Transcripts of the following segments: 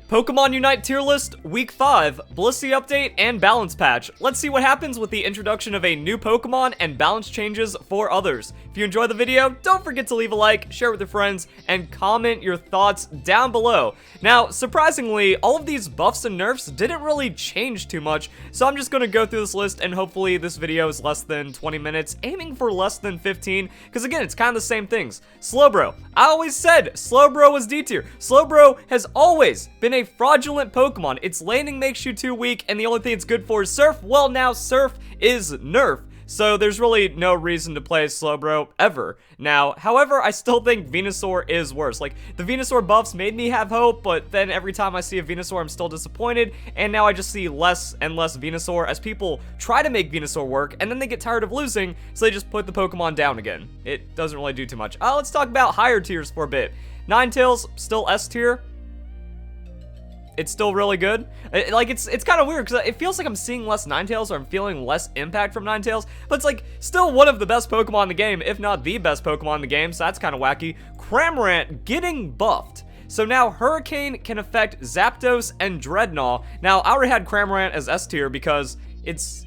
Pokemon UNITE tier list, Week 5, Blissey update, and balance patch. Let's see what happens with the introduction of a new Pokemon and balance changes for others. If you enjoyed the video, don't forget to leave a like, share with your friends, and comment your thoughts down below. Now, surprisingly, all of these buffs and nerfs didn't really change too much, so I'm just going to go through this list, and hopefully this video is less than 20 minutes, aiming for less than 15, because again, it's kind of the same things. Slowbro. I always said Slowbro was D tier. Slowbro has always been a fraudulent Pokemon. Its landing makes you too weak, and the only thing it's good for is Surf. Well, now Surf is nerf, so there's really no reason to play Slowbro ever. Now, however, I still think Venusaur is worse. Like, the Venusaur buffs made me have hope, but then every time I see a Venusaur, I'm still disappointed, and now I just see less and less Venusaur as people try to make Venusaur work, and then they get tired of losing, so they just put the Pokemon down again. It doesn't really do too much. Let's talk about higher tiers for a bit. Ninetales, still S tier. It's still really good. It's kind of weird because it feels like I'm seeing less Ninetales, or I'm feeling less impact from Ninetales, but it's like still one of the best Pokemon in the game, if not the best Pokemon in the game, so that's kind of wacky. Cramorant getting buffed. So now Hurricane can affect Zapdos and Dreadnought. Now, I already had Cramorant as S tier because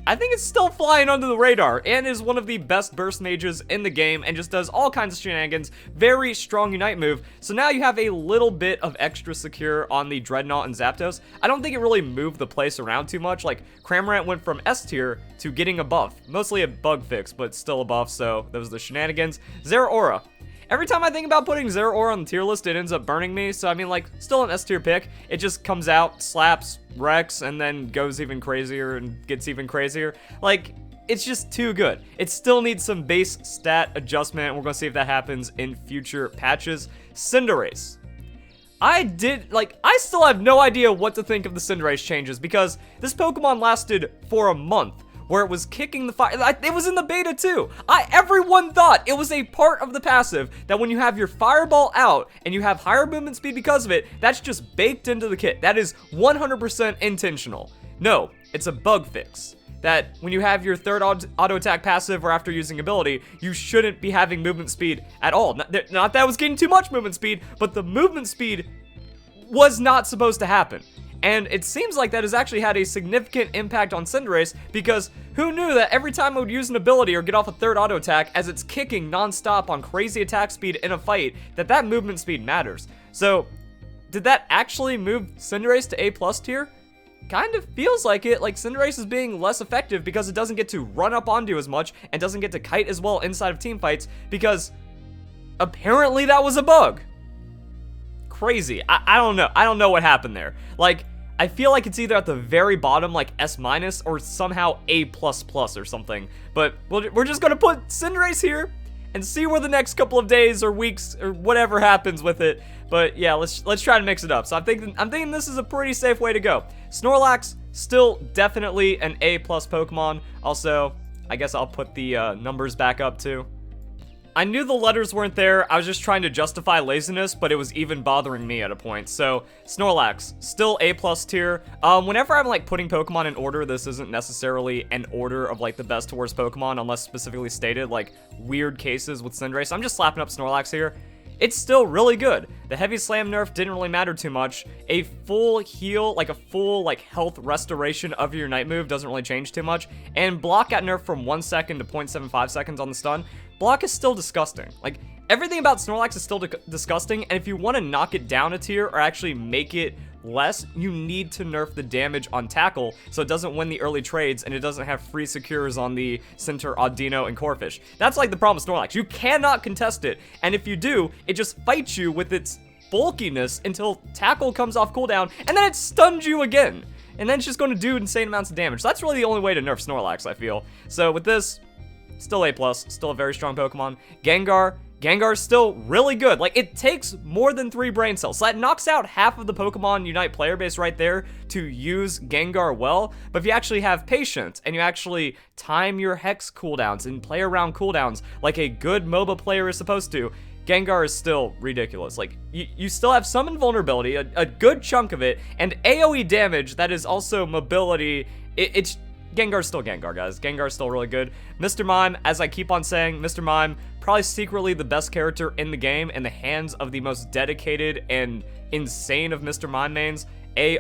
I think it's still flying under the radar and is one of the best burst mages in the game and just does all kinds of shenanigans. Very strong Unite move. So now you have a little bit of extra secure on the Dreadnought and Zapdos. I don't think it really moved the place around too much. Like, Cramorant went from S tier to getting a buff. Mostly a bug fix, but still a buff, so those are the shenanigans. Zeraora. Every time I think about putting Zeraora on the tier list, it ends up burning me. So, I mean, like, still an S tier pick. It just comes out, slaps, wrecks, and then goes even crazier and gets even crazier. Like, it's just too good. It still needs some base stat adjustment, and we're going to see if that happens in future patches. Cinderace. I still have no idea what to think of the Cinderace changes because this Pokemon lasted for a month, where it was kicking the fire. It was in the beta too. Everyone thought it was a part of the passive that when you have your fireball out and you have higher movement speed because of it, that's just baked into the kit. That is 100% intentional. No, it's a bug fix. That when you have your third auto attack passive or after using ability, you shouldn't be having movement speed at all. Not that I was getting too much movement speed, but the movement speed was not supposed to happen. And it seems like that has actually had a significant impact on Cinderace because who knew that every time it would use an ability or get off a third auto attack as it's kicking non-stop on crazy attack speed in a fight, that movement speed matters. So, did that actually move Cinderace to A+ tier? Kind of feels like it, like Cinderace is being less effective because it doesn't get to run up onto as much and doesn't get to kite as well inside of team fights because apparently that was a bug. Crazy. I don't know. I don't know what happened there. Like, I feel like it's either at the very bottom, like S- or somehow A++ or something. But we're just gonna put Cinderace here and see where the next couple of days or weeks or whatever happens with it. But yeah, let's try to mix it up. So I'm thinking this is a pretty safe way to go. Snorlax, still definitely an A+ Pokemon. Also, I guess I'll put the numbers back up too. I knew the letters weren't there, I was just trying to justify laziness, but it was even bothering me at a point. So, Snorlax, still A+ tier. Whenever I'm like putting Pokemon in order, this isn't necessarily an order of like the best to worst Pokemon, unless specifically stated, like weird cases with Cinderace. I'm just slapping up Snorlax here. It's still really good. The heavy slam nerf didn't really matter too much. A full heal, like a full health restoration of your Unite move doesn't really change too much. And block got nerfed from 1 second to 0.75 seconds on the stun. Block is still disgusting. Like, everything about Snorlax is still disgusting, and if you want to knock it down a tier or actually make it less, you need to nerf the damage on tackle so it doesn't win the early trades and it doesn't have free secures on the center Audino and Corphish. That's like the problem with Snorlax. You cannot contest it, and if you do, it just fights you with its bulkiness until tackle comes off cooldown, and then it stuns you again. And then it's just going to do insane amounts of damage. So that's really the only way to nerf Snorlax, I feel. So with this, still A+, still a very strong Pokemon. Gengar's still really good. Like, it takes more than 3 brain cells. So that knocks out half of the Pokemon Unite player base right there to use Gengar well. But if you actually have patience and you actually time your Hex cooldowns and play around cooldowns like a good MOBA player is supposed to, Gengar is still ridiculous. Like, you still have some invulnerability, a good chunk of it, and AoE damage that is also mobility. It's Gengar's still Gengar, guys. Gengar's still really good. Mr. Mime, as I keep on saying, Mr. Mime, probably secretly the best character in the game in the hands of the most dedicated and insane of Mr. Mime mains.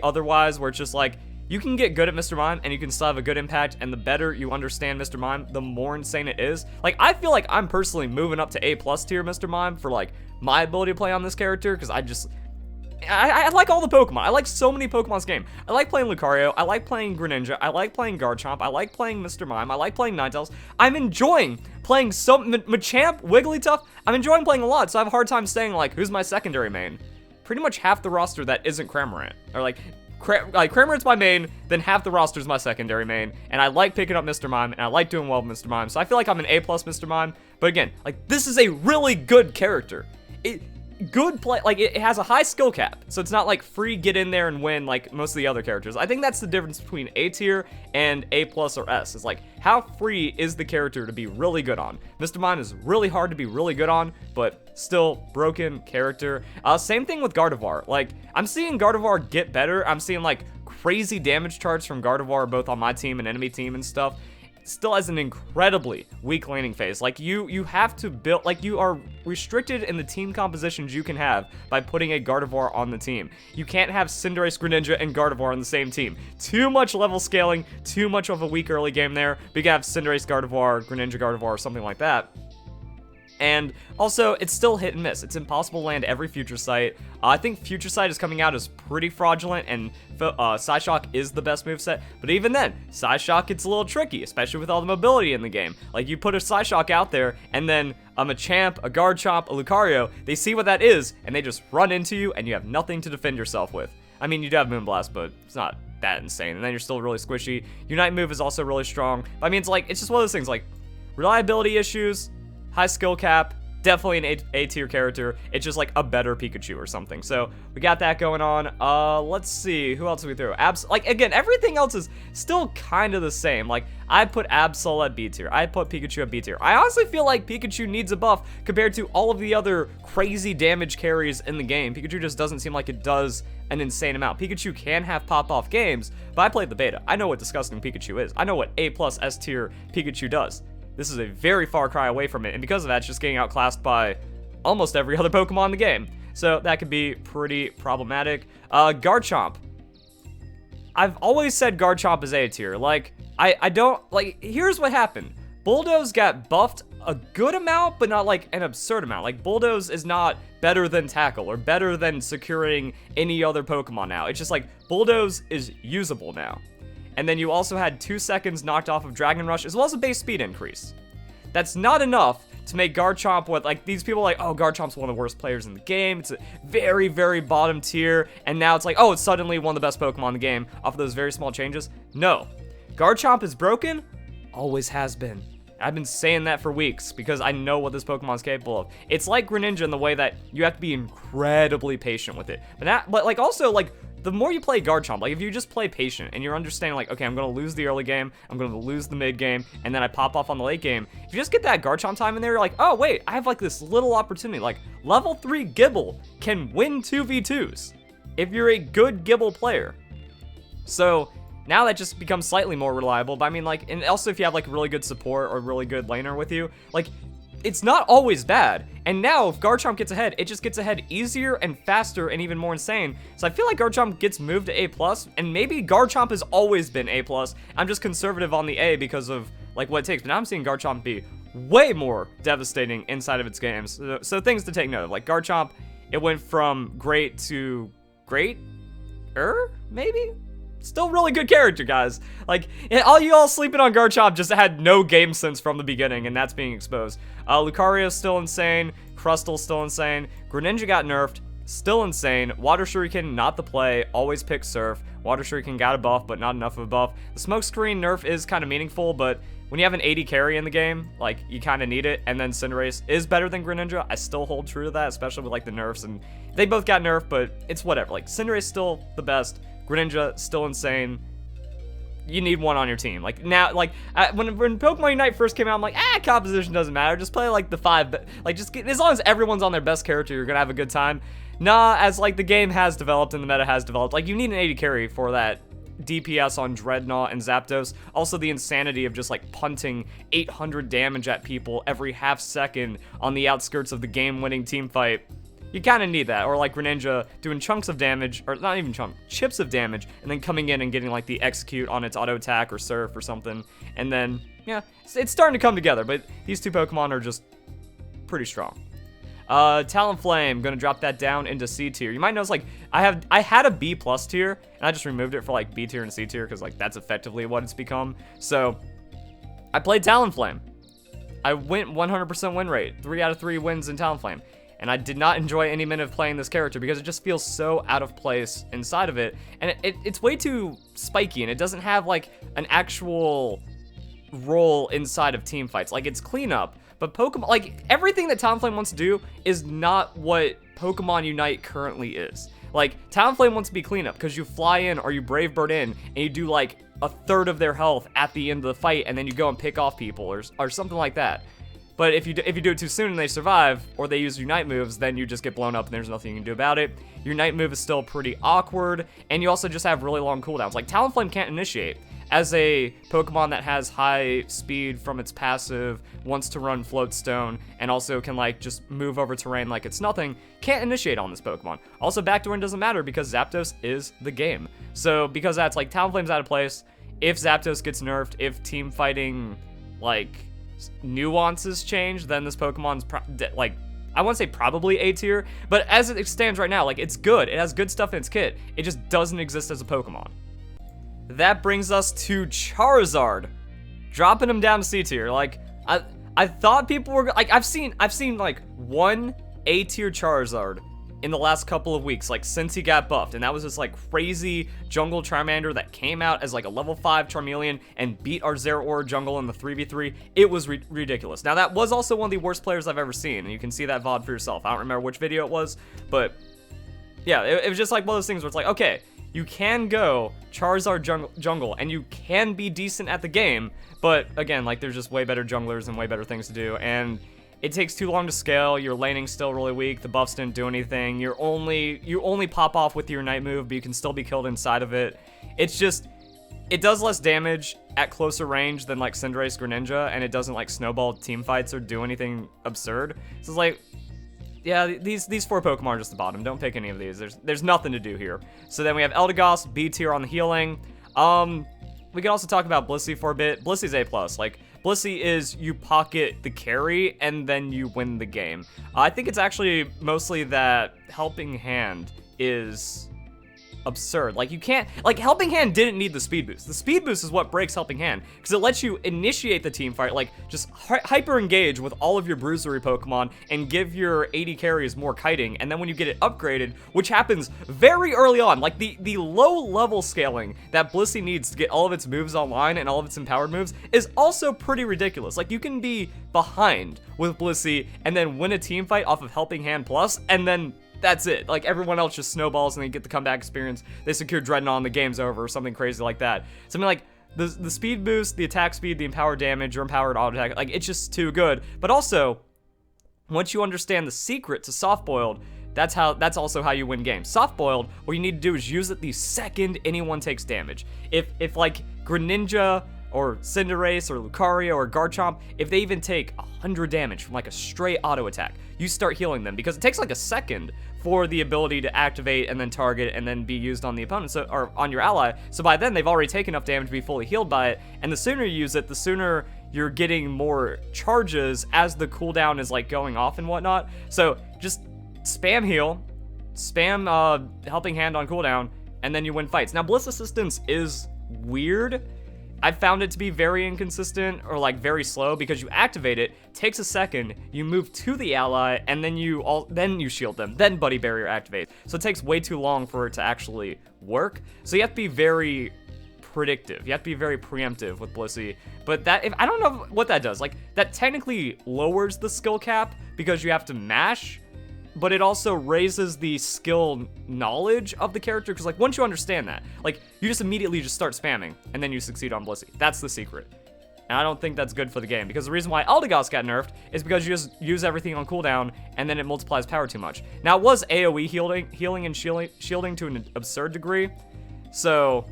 Otherwise, where it's just like, you can get good at Mr. Mime and you can still have a good impact, and the better you understand Mr. Mime, the more insane it is. Like, I feel like I'm personally moving up to A+ tier Mr. Mime for, like, my ability to play on this character, because I like all the Pokemon. I like so many Pokemon in this game. I like playing Lucario. I like playing Greninja. I like playing Garchomp. I like playing Mr. Mime. I like playing Ninetales. I'm enjoying playing Machamp, Wigglytuff. I'm enjoying playing a lot, so I have a hard time saying, like, who's my secondary main? Pretty much half the roster that isn't Cramorant. Or, like Cramorant's my main, then half the roster's my secondary main, and I like picking up Mr. Mime, and I like doing well with Mr. Mime, so I feel like I'm an A+ Mr. Mime. But again, like, this is a really good character. Good play, like, it has a high skill cap, so it's not like free get in there and win like most of the other characters. I think that's the difference between A tier and A+ or S, is like, how free is the character to be really good on? Mr. Mime is really hard to be really good on, but still broken character. Same thing with Gardevoir. Like, I'm seeing Gardevoir get better. I'm seeing like crazy damage charts from Gardevoir both on my team and enemy team and stuff. Still has an incredibly weak laning phase. Like, you have to build, like, you are restricted in the team compositions you can have by putting a Gardevoir on the team. You can't have Cinderace, Greninja, and Gardevoir on the same team. Too much level scaling, too much of a weak early game there. But you can have Cinderace, Gardevoir, Greninja, Gardevoir, or something like that. And also, it's still hit and miss. It's impossible to land every Future Sight. I think Future Sight is coming out as pretty fraudulent, and Psyshock is the best moveset. But even then, Psyshock gets a little tricky, especially with all the mobility in the game. Like, you put a Psyshock out there, and then a Machamp, a Garchomp, a Lucario, they see what that is, and they just run into you, and you have nothing to defend yourself with. I mean, you do have Moonblast, but it's not that insane. And then you're still really squishy. Unite move is also really strong. But I mean, it's just one of those things, like, reliability issues, high skill cap, definitely an A tier character. It's just like a better Pikachu or something. So we got that going on. Let's see, who else do we throw? Like, again, everything else is still kind of the same. Like, I put Absol at B tier. I put Pikachu at B tier. I honestly feel like Pikachu needs a buff compared to all of the other crazy damage carries in the game. Pikachu just doesn't seem like it does an insane amount. Pikachu can have pop-off games, but I played the beta. I know what disgusting Pikachu is. I know what A+ S tier Pikachu does. This is a very far cry away from it, and because of that, it's just getting outclassed by almost every other Pokemon in the game. So that could be pretty problematic. Garchomp. I've always said Garchomp is A tier. Like, I don't, like, here's what happened. Bulldoze got buffed a good amount, but not like an absurd amount. Like, Bulldoze is not better than Tackle or better than securing any other Pokemon now. It's just like, Bulldoze is usable now. And then you also had 2 seconds knocked off of Dragon Rush, as well as a base speed increase. That's not enough to make Garchomp what, like, these people are like, oh, Garchomp's one of the worst players in the game. It's a very, very bottom tier. And now it's like, oh, it's suddenly one of the best Pokemon in the game off of those very small changes. No. Garchomp is broken. Always has been. I've been saying that for weeks because I know what this Pokemon's capable of. It's like Greninja in the way that you have to be incredibly patient with it. But like, also, like, the more you play Garchomp, like, if you just play patient and you're understanding, like, okay, I'm going to lose the early game, I'm going to lose the mid game, and then I pop off on the late game, if you just get that Garchomp time in there, you're like, oh, wait, I have, like, this little opportunity. Like, level 3 Gible can win 2v2s if you're a good Gible player. So now that just becomes slightly more reliable, but I mean, like, and also if you have, like, really good support or really good laner with you, like, it's not always bad. And now, if Garchomp gets ahead, it just gets ahead easier and faster and even more insane. So I feel like Garchomp gets moved to A+, and maybe Garchomp has always been A+. I'm just conservative on the A because of, like, what it takes. But now I'm seeing Garchomp be way more devastating inside of its games. So things to take note of. Like, Garchomp, it went from great to great-er, maybe? Still really good character, guys. Like, all you all sleeping on Garchomp just had no game sense from the beginning, and that's being exposed. Lucario's still insane. Crustal's still insane. Greninja got nerfed. Still insane. Water Shuriken, not the play. Always pick Surf. Water Shuriken got a buff, but not enough of a buff. The Smokescreen nerf is kind of meaningful, but when you have an 80 carry in the game, like, you kind of need it. And then Cinderace is better than Greninja. I still hold true to that, especially with, like, the nerfs. And they both got nerfed, but it's whatever. Like, Cinderace still the best. Greninja, still insane. You need one on your team. Like, now, like, when Pokemon Unite first came out, I'm like, composition doesn't matter. Just play, like, the 5, like, just get, as long as everyone's on their best character, you're gonna have a good time. Nah, as, like, the game has developed and the meta has developed, like, you need an 80 carry for that DPS on Dreadnought and Zapdos. Also the insanity of just like punting 800 damage at people every half second on the outskirts of the game-winning team fight. You kind of need that. Or like Greninja doing chunks of damage, or not even chunks, chips of damage, and then coming in and getting like the execute on its auto attack or surf or something. And then, yeah, it's starting to come together, but these two Pokemon are just pretty strong. Talonflame, gonna drop that down into C tier. You might notice like I had a B+ tier, and I just removed it for like B tier and C tier because like that's effectively what it's become. So I played Talonflame. I went 100% win rate, 3 out of 3 wins in Talonflame. And I did not enjoy any minute of playing this character because it just feels so out of place inside of it. And it's way too spiky, and it doesn't have like an actual role inside of team fights. Like, it's cleanup, but Pokemon, like, everything that Talonflame wants to do is not what Pokemon Unite currently is. Like, Talonflame wants to be cleanup because you fly in or you Brave Bird in and you do like a third of their health at the end of the fight, and then you go and pick off people or something like that. But if you do it too soon and they survive, or they use Unite moves, then you just get blown up and there's nothing you can do about it. Your Unite move is still pretty awkward, and you also just have really long cooldowns. Like, Talonflame can't initiate. As a Pokemon that has high speed from its passive, wants to run Float Stone, and also can like just move over terrain like it's nothing, can't initiate on this Pokemon. Also, backdooring doesn't matter because Zapdos is the game. So because that's like, Talonflame's out of place. If Zapdos gets nerfed, if team fighting, like, nuances change, then this Pokemon's like, I won't say probably A tier, but as it stands right now, like, it's good. It has good stuff in its kit. It just doesn't exist as a Pokemon. That brings us to Charizard, dropping him down to C tier. Like, I thought people were like, I've seen like one A tier Charizard in the last couple of weeks, like since he got buffed, and that was this like crazy jungle Charmander that came out as like a level 5 Charmeleon and beat our Zeraora jungle in the 3v3. It was ridiculous. Now, that was also one of the worst players I've ever seen, and you can see that VOD for yourself. I don't remember which video it was, but yeah, it was just like one of those things where it's like, okay, you can go Charizard jungle, and you can be decent at the game, but again, like, there's just way better junglers and way better things to do, and it takes too long to scale. Your laning's still really weak. The buffs didn't do anything. You only pop off with your Night move, but you can still be killed inside of it. It's just, it does less damage at closer range than like Cinderace, Greninja, and it doesn't like snowball team fights or do anything absurd. So it's like, yeah, these 4 Pokemon are just the bottom. Don't pick any of these. There's nothing to do here. So then we have Eldegoss, B tier on the healing. We can also talk about Blissey for a bit. Blissey's A+. Like, Blissey is you pocket the carry and then you win the game. I think it's actually mostly that Helping Hand is absurd. Like, you can't, like, Helping Hand didn't need the speed boost. The speed boost is what breaks Helping Hand, because it lets you initiate the team fight, like, just hyper engage with all of your bruisery Pokemon and give your 80 carries more kiting, and then when you get it upgraded, which happens very early on, like the low level scaling that Blissey needs to get all of its moves online and all of its empowered moves is also pretty ridiculous. Like, you can be behind with Blissey and then win a team fight off of Helping Hand Plus, and then that's it. Like, everyone else just snowballs and they get the comeback experience. They secure Dreadnought and the game's over, or something crazy like that. Something like the speed boost, the attack speed, the empowered damage, or empowered auto attack, like, it's just too good. But also, once you understand the secret to soft boiled, that's also how you win games. Soft boiled, what you need to do is use it the second anyone takes damage. If like Greninja or Cinderace or Lucario or Garchomp, if they even take 100 damage from like a straight auto attack, you start healing them, because it takes like a second for the ability to activate and then target and then be used on the opponent, so, or on your ally. So by then they've already taken enough damage to be fully healed by it, and the sooner you use it, the sooner you're getting more charges as the cooldown is like going off and whatnot. So just spam heal, spam Helping Hand on cooldown, and then you win fights. Now, Bliss Assistance is weird. I found it to be very inconsistent, or like very slow, because you activate it, takes a second, you move to the ally, and then you shield them, then Buddy Barrier activates. So it takes way too long for it to actually work. So you have to be very predictive. You have to be very preemptive with Blissey. But I don't know what that does. Like, that technically lowers the skill cap because you have to mash, but it also raises the skill knowledge of the character, because like, once you understand that, like, you just immediately just start spamming and then you succeed on Blissey. That's the secret. And I don't think that's good for the game, because the reason why Eldegoss got nerfed is because you just use everything on cooldown and then it multiplies power too much. Now, it was AoE healing and shielding to an absurd degree, so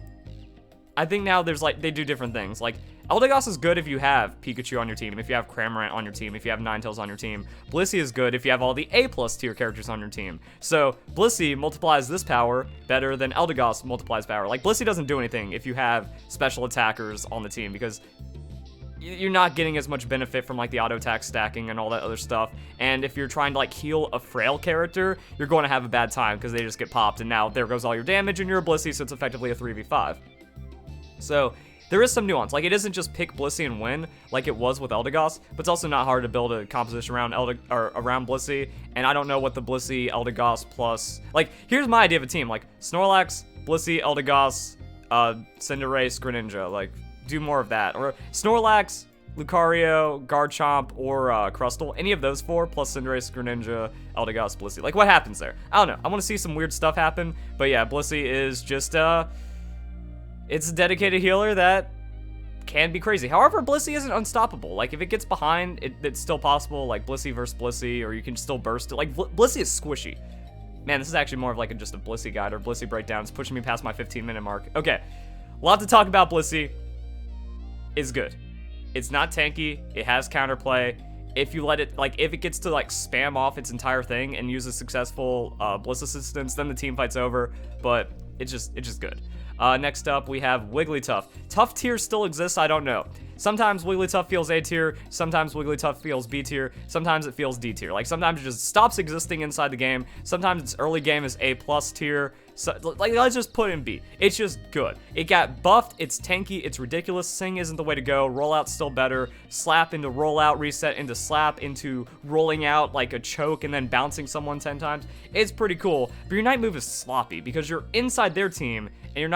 I think now there's like, they do different things. Like, Eldegoss is good if you have Pikachu on your team, if you have Cramorant on your team, if you have Ninetales on your team. Blissey is good if you have all the A+ tier characters on your team. So, Blissey multiplies this power better than Eldegoss multiplies power. Like, Blissey doesn't do anything if you have special attackers on the team, because you're not getting as much benefit from like the auto attack stacking and all that other stuff. And if you're trying to like heal a frail character, you're going to have a bad time because they just get popped, and now there goes all your damage and you're a Blissey, so it's effectively a 3v5. So there is some nuance. Like, it isn't just pick Blissey and win like it was with Eldegoss, but it's also not hard to build a composition around around Blissey. And I don't know what the Blissey, Eldegoss plus, like, here's my idea of a team. Like, Snorlax, Blissey, Eldegoss, Cinderace, Greninja. Like, do more of that. Or Snorlax, Lucario, Garchomp, or Crustle. Any of those four, plus Cinderace, Greninja, Eldegoss, Blissey. Like, what happens there? I don't know. I want to see some weird stuff happen. But yeah, Blissey is just, it's a dedicated healer that can be crazy. However, Blissey isn't unstoppable. Like, if it gets behind, it's still possible. Like, Blissey versus Blissey, or you can still burst it. Like, Blissey is squishy. Man, this is actually more of like just a Blissey guide or Blissey breakdown. It's pushing me past my 15-minute mark. Okay, a lot to talk about. Blissey is good. It's not tanky. It has counterplay. If you let it, like, if it gets to like spam off its entire thing and use a successful Bliss assistance, then the team fight's over. But it's just good. Next up, we have Wigglytuff. Tough tier still exists, I don't know. Sometimes Wigglytuff feels A tier, sometimes Wigglytuff feels B tier, sometimes it feels D tier. Like, sometimes it just stops existing inside the game, sometimes its early game is A+ tier. So, like, let's just put in B. It's just good. It got buffed, it's tanky, it's ridiculous. Sing isn't the way to go, rollout's still better. Slap into rollout, reset into slap, into rolling out like a choke and then bouncing someone 10 times. It's pretty cool, but your Unite move is sloppy because you're inside their team and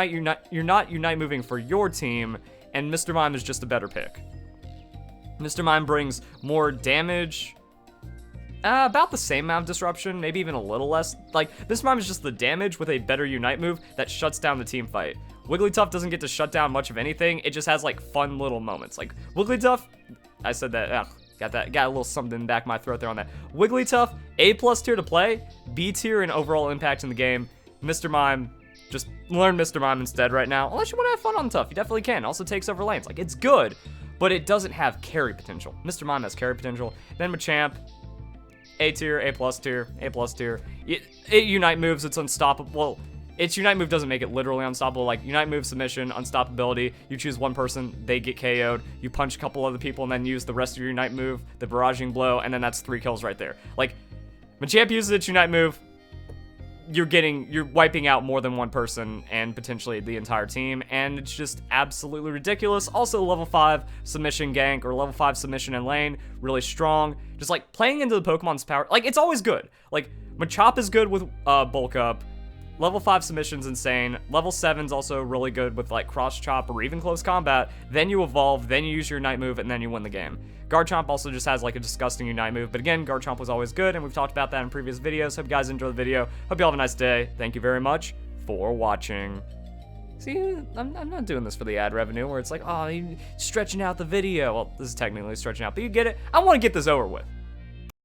you're not Unite moving for your team, and Mr. Mime is just a better pick. Mr. Mime brings more damage, about the same amount of disruption, maybe even a little less. Like, Mr. Mime is just the damage with a better Unite move that shuts down the team fight. Wigglytuff doesn't get to shut down much of anything, it just has like fun little moments. Like, Wigglytuff, I said that, got a little something in the back of my throat there on that. Wigglytuff, A+ tier to play, B tier in overall impact in the game. Mr. Mime, just learn Mr. Mime instead right now. Unless you want to have fun on Tough, you definitely can. Also takes over lanes. Like, it's good, but it doesn't have carry potential. Mr. Mime has carry potential. Then Machamp, A tier, A+ tier, A+ tier. It Unite moves, it's unstoppable. Well, its Unite move doesn't make it literally unstoppable. Like, Unite move, submission, unstoppability. You choose one person, they get KO'd. You punch a couple other people and then use the rest of your Unite move, the barraging blow, and then that's 3 kills right there. Like, Machamp uses its Unite move, you're wiping out more than one person and potentially the entire team, and it's just absolutely ridiculous. Also, level 5 submission gank or level 5 submission in lane, really strong. Just like playing into the Pokemon's power, like, it's always good. Like, Machop is good with bulk up. Level 5 submission's insane. Level 7's also really good with like cross chop or even close combat. Then you evolve, then you use your Unite move, and then you win the game. Garchomp also just has like a disgusting Unite move, but again, Garchomp was always good, and we've talked about that in previous videos. Hope you guys enjoyed the video. Hope you all have a nice day. Thank you very much for watching. See, I'm not doing this for the ad revenue where it's like, oh, you're stretching out the video. Well, this is technically stretching out, but you get it. I want to get this over with.